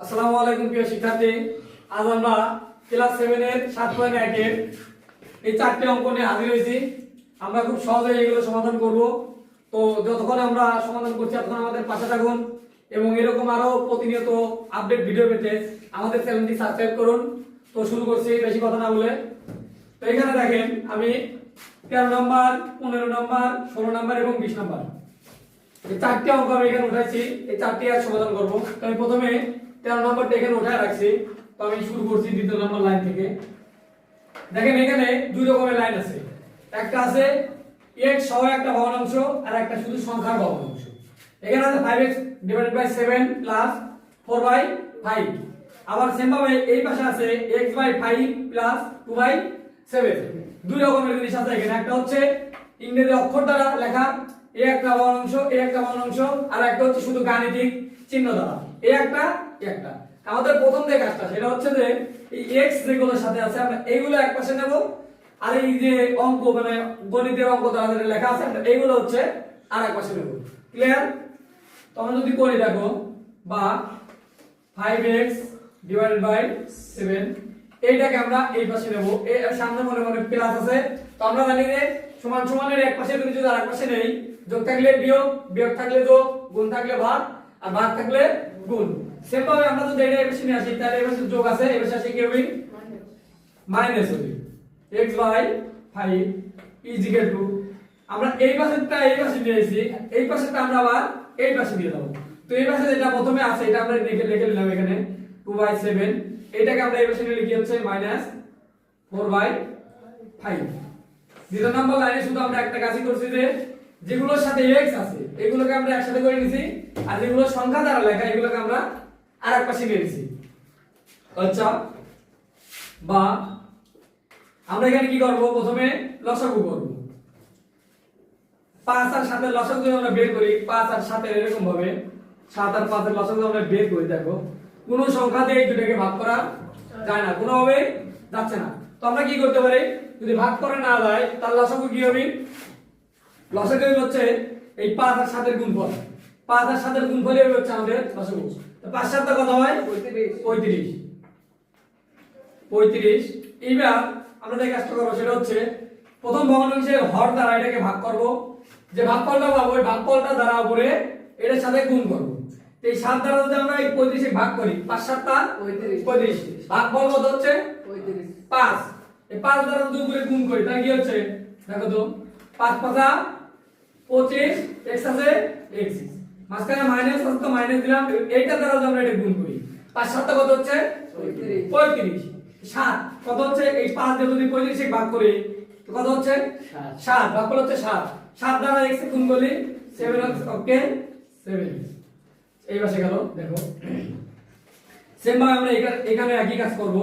আসসালামু আলাইকুম প্রিয় শিক্ষার্থী। আজ আমরা ক্লাস 7 এর 7.1 এর এই চারটি অঙ্ক নিয়ে হাজির হয়েছি। আমরা খুব সহজে এগুলো সমাধান করব। তো যতক্ষণ আমরা সমাধান করছি ততক্ষণ আমাদের পাশে থাকুন এবং এরকম আরো প্রতিনিয়ত আপডেট ভিডিও পেতে আমাদের চ্যানেলটি সাবস্ক্রাইব করুন। তো শুরু করছি বেশি কথা না বলে। তো এখানে দেখেন আমি 13 নম্বর, 15 নম্বর, 16 নম্বর এবং 20 নম্বর এই চারটি অঙ্ক আমি এখানে উঠাইছি। এই চারটি আজ সমাধান করব। তো আমি প্রথমে 13 নম্বরটা এখানে উঠায় রাখছি। তো আমি শুরু করছি দ্বিতীয় নম্বর লাইন থেকে। দেখেন এখানে দুই রকমের লাইন আছে। একটা আছে x সহ একটা ভগ্নাংশ আর একটা শুধু সংখ্যার ভগ্নাংশ। এখানে আছে 5x / 7 + 4/5। আবার সেম ভাবে এই পাশে আছে x/5 + 2/7। দুই রকমের জিনিস আছে এখানে। একটা হচ্ছে ইংরেজি অক্ষর দ্বারা লেখা এই একটা ভগ্নাংশ, এই একটা ভগ্নাংশ, আর একটা হচ্ছে শুধু গাণিতিক চিহ্ন দ্বারা এই একটা একটা। আমাদের প্রথম যে কাজটা সেটা হচ্ছে যে এই x যেগুলোর সাথে আছে আমরা এইগুলো একপাশে নেব, আর এই যে অঙ্ক মানে গণিতের অঙ্ক দ্বারা যেটা লেখা আছে আমরা এইগুলো হচ্ছে আরেক পাশে নেব। ক্লিয়ার? তো আমরা যদি করি দেখো বা 5x / 7 এইটাকে আমরা এই পাশে নেব। এর সামনে মনে মনে প্লাস আছে। তো আমরা জানি যে সমান সমানের এক পাশে যদি আরেক পাশে নেই, যোগ থাকলে বিয়োগ, বিয়োগ থাকলে যোগ, গুণ থাকলে ভাগ, আর ভাগ থাকলে গুণ। সেম ভাবে আমরা যদি এটা এই পাশে নিয়ে আসি তাহলে এই পাশে যোগ আছে, এই পাশে আসে কি হবে? মাইনাস হবে। x/5 = আমরা এই পাশেরটা এই পাশে নিয়ে এসেছি, এই পাশেরটা আমরা আবার এই পাশে দিয়ে দেব। তো এই পাশে যেটা প্রথমে আছে এটা আমরা লিখে নিলাম এখানে 2/7। এটাকে আমরা এই পাশে নিয়ে লিখি হচ্ছে -4/5। দ্বিতীয় নম্বর লাইনে শুধু আমরা একটা কাজই করছি যে যেগুলোর সাথে x আছে এগুলোকে আমরা একসাথে করে নিছি, আর যেগুলো সংখ্যা দ্বারা লেখা এগুলোকে আমরা আরেক পাশে নিয়ে নিছি। আচ্ছা, বা আমরা এখানে কি করব? প্রথমে লসাগু করব। 5 আর 7 এর লসাগু যদি আমরা বের করি, 5 আর 7 এর এরকম ভাবে 7 আর 5 এর লসাগু আমরা বের করি, দেখো কোন সংখ্যা দিয়ে এই দুটোকে ভাগ করা যায় না, কোনোভাবে যাচ্ছে না। তো আমরা কি করতে পারি? যদি ভাগ করে না যায় তাহলে লসাগু কি হবে? লসাগু হচ্ছে এই 5 আর 7 এর গুণফল। 5 আর 7 এর গুণফলই হচ্ছে আমাদের লসাগু। তো 5 7 কত হয়? 35। 35। এইবার আমরা যে কাজটা করব সেটা হচ্ছে প্রথম ভগ্নাংশের হর দ্বারা এটাকে ভাগ করব। যে ভাগফলটা পাবো ওই ভাগফলটা দ্বারা উপরে এটার সাথে গুণ করব। তো এই 7 দ্বারা যদি আমরা এই 35 এ ভাগ করি, 5 7 টা 35। ভাগফল কত হচ্ছে? 5। এই 5 দ্বারা যদি উপরে গুণ করি তাহলে কি হচ্ছে? দেখো তো 5 5 25, x আছে x, মাঝখানে মাইনাস আছে তো মাইনাস দিলাম। এইটা দ্বারা যদি আমরা এটা গুণ করি 5 7 কত হচ্ছে? 35। 7 কত হচ্ছে? এই 5 দিয়ে যদি 35 এ ভাগ করি তো কত হচ্ছে? 7। ভাগফল হচ্ছে 7। 7 দ্বারা x এ গুণ করলে 7x, ওকে 7। এই পাশে গেল। দেখো সেম ভাবে আমরা এখানে একই কাজ করব।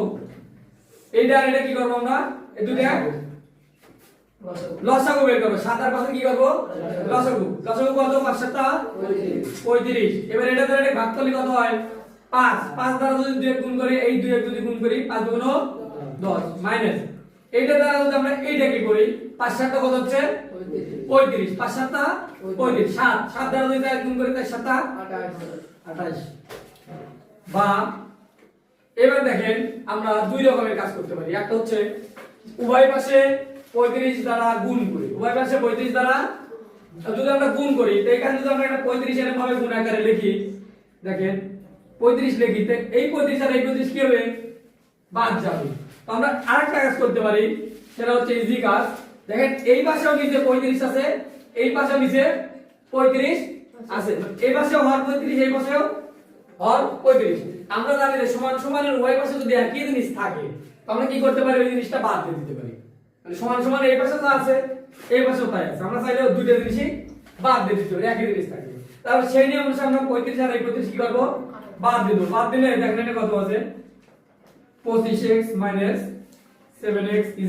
এইটা আর এটা কি করব? আমরা এই দুটো লসাগু বের করব। 7 আর 5 কি করব? লসাগু। লসাগু কত? 5 7 টা 35। এবার এটা দ্বারা এটা ভাগ করলে কত হয়? 5। 5 দ্বারা যদি 2 গুণ করি, এই 2 যদি গুণ করি 5 2 10 মাইনাস এইটা দ্বারা যদি আমরা এইটা কি করি 5 7 টা কত হচ্ছে? 35। 5 7 টা 35। 7 7 দ্বারা যদি গুণ করি তাহলে 7 টা 28। বা এবার দেখেন আমরা দুই রকমের কাজ করতে পারি। একটা হচ্ছে উভয় পাশে 35 দ্বারা গুণ করি। উভয় পাশে 35 দ্বারা যদি আমরা গুণ করি তো এখানে যদি আমরা একটা 35 এর ভাবে গুণ আকারে লিখি, দেখেন 35 লিখি তো এই 35 আর এই 35 কি হবে? বাদ যাবে। তো আমরা আরেকটা কাজ করতে পারি, সেটা হচ্ছে ইজি কাজ। দেখেন এই পাশেও নিচে 35 আছে, এই পাশেও নিচে 35 আছে। এই পাশেও হর 35, এই পাশেও হর 35। আমরা জানি যে সমান সমানের উভয় পাশে যদি একই জিনিস থাকে তো আমরা কি করতে পারি? ওই জিনিসটা বাদ দিয়ে দিতে পারি। মানে সমান সমান এই পাশে যা আছে এই পাশেও তাই আছে, আমরা চাইলে দুইটা জিনিসই বাদ দিয়ে দিতে পারি, একই জিনিস থাকে। তাহলে সেই নিয়ম অনুসারে আমরা 35 আর 35 কি করব? বাদ দিয়ে দেব। বাদ দিলে দেখেন এটা কত আছে? 25x - 7x =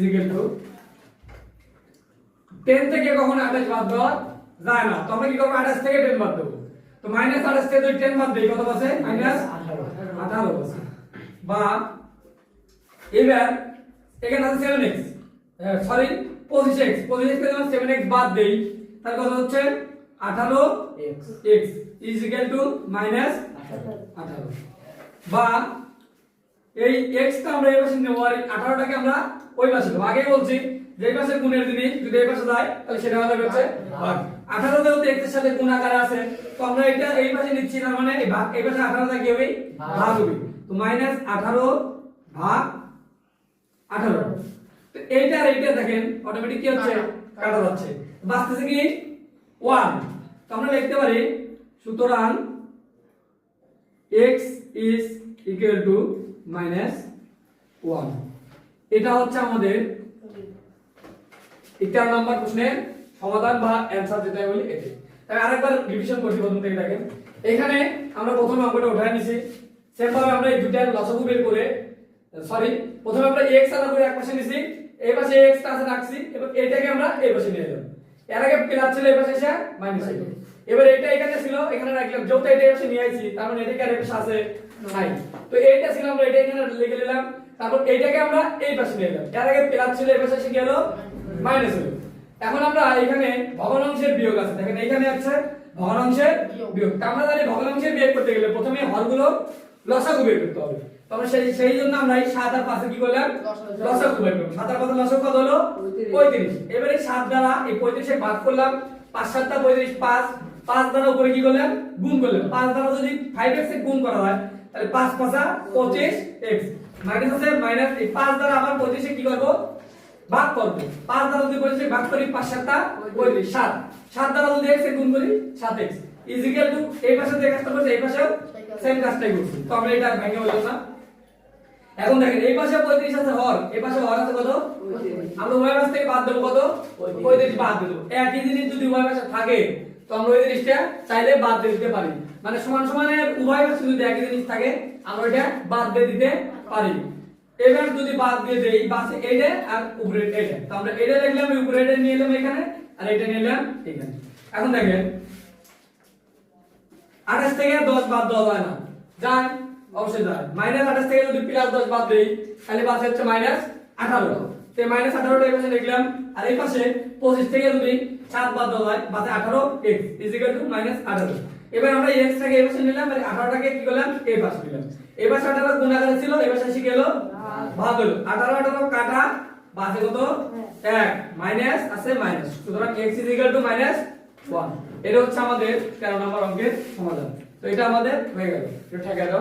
10 থেকে কখনো 28 বাদ দেওয়া যায় না। তো আমরা কি করব? 28 থেকে 10 বাদ দেব। তো -28 থেকে যদি 10 বাদ দেই কত আছে? -18 আছে। বা এবার এখানে আছে 7x, সরি 25x। 25x থেকে যখন 7x বাদ দেই তাহলে কত হচ্ছে? 18x = -18। বা এই x টা আমরা এই পাশে নেব আর 18টাকে আমরা ওই পাশে নেব। আগে বলছি যে এই পাশে গুণের জিনিস যদি এই পাশে যায় তাহলে সেটা হয়ে যাবে হচ্ছে ভাগ। 18 যেহেতু x এর সাথে গুণ আকারে আছে তো আমরা এটা এই পাশে নিচ্ছি, তার মানে এই ভাগ এই পাশে 18টা কি হবে ভাগ হবে। তো -18 ভাগ 18। তো এইটা আর এইটা দেখেন অটোমেটিক কি হচ্ছে কাটা যাচ্ছে, বাঁচতেছে কি 1। তো আমরা লিখতে পারি সুতরাং x is equal to -1। এটা হচ্ছে আমাদের 11 নম্বর প্রশ্নের সমাধান বা অ্যানসার যেটা বলি এটি। তাই আরেকবার রিভিশন করছি প্রথম থেকে দেখেন। এখানে আমরা প্রথমে অঙ্কটা উঠায় নিছি, সেম ভাবে আমরা এই দুটার লসাগু বের করে প্রথমে আমরা x আলাদা করে এক পাশে নিছি, এই পাশে x টা আছে রাখছি এবং এটাকে আমরা এই পাশে নিয়ে এলাম। এর আগে প্লাস ছিল এই পাশে এসে মাইনাস হলো। এবার এটা এখানে ছিল এখানে রাখলাম, যেহেতু এটা এই পাশে নিয়ে আইছি তার মানে এটাকে আর এই পাশে আছে নাই। তো এইটা ছিল আমরা এটা এখানে লিখে নিলাম, তারপর এইটাকে আমরা এই পাশে নিয়ে এলাম। এর আগে প্লাস ছিল এই পাশে এসে কি হলো মাইনাস হলো। এখন আমরা এখানে ভগ্নাংশের বিয়োগ আছে, দেখেন এখানে আছে ভগ্নাংশের বিয়োগ। তো আমরা জানি ভগ্নাংশের বিয়োগ করতে গেলে প্রথমে হরগুলো লসাগু বের করতে হবে। তো আমরা সেই জন্য আমরা এই 7 আর 5 এ কি করলাম লসাগু বের করব। 7 আর 5 এর লসাগু কত হলো 35। এবারে 7 দ্বারা এই 35 এ ভাগ করলাম, 5 7 টা 35, 5 দ্বারা উপরে কি করলাম গুণ করলাম। 5 দ্বারা যদি 5x এ গুণ করা হয় তাহলে 5 5 25x মাইনাস আছে মাইনাস এই 5 দ্বারা আবার 25 এ কি করব ভাগ করব। 5 দ্বারা যদি 25 ভাগ করি 5 7 টা 35, 7 দ্বারা যদি x এ গুণ করি 7x ইজ ইকুয়াল টু এই পাশে যে কাজটা করছে এই পাশেও সেম কাজটাই করছি। তো আমরা এটা ভেঙে হলো না। এখন দেখেন এই পাশে 35 আছে হর, এই পাশে হর আছে কত 35। আমরা উভয় পাশ থেকে বাদ দেব কত 35 বাদ দেব। একই জিনিস যদি উভয় পাশে থাকে তো আমরা ওই জিনিসটা চাইলে বাদ দিয়ে দিতে পারি, মানে সমান সমানে উভয় পাশে যদি একই জিনিস থাকে আমরা এটা বাদ দিয়ে দিতে পারি। এবার যদি বাদ দিয়ে দেই পাশে এইটা আর উপরে এইটা, তো আমরা এটা লিখলাম উপরে এটা নিয়ে এলাম এখানে আর এটা নিয়ে এলাম এখানে। এখন দেখেন 28 থেকে 10 বাদ দেওয়া যায় না, যায় অবশ্যই যায়। -28 থেকে যদি +10 বাদ দেই তাহলে বাঁচে হচ্ছে -18। তো -18 টা এই পাশে লিখলাম আর এই পাশে 25 থেকে যদি 7 বাদ দেওয়া যায় বাঁচে 18x ইজ ইকুয়াল টু -18। এবার আমরা x টাকে এই পাশে নিলাম আর 18 টাকে কি করলাম এই পাশে নিলাম। এই পাশে 18 গুণ আকারে ছিল এই পাশে শিখে গেল ভাগ হলো। 18 18 কাটা বাঁচে কত 1 মাইনাস আছে মাইনাস, সুতরাং x ইজ ইকুয়াল টু -1। এটা হচ্ছে আমাদের 13 নম্বর অঙ্কের সমাধান। তো এটা আমাদের হয়ে গেল, এটা ঠিক আছে।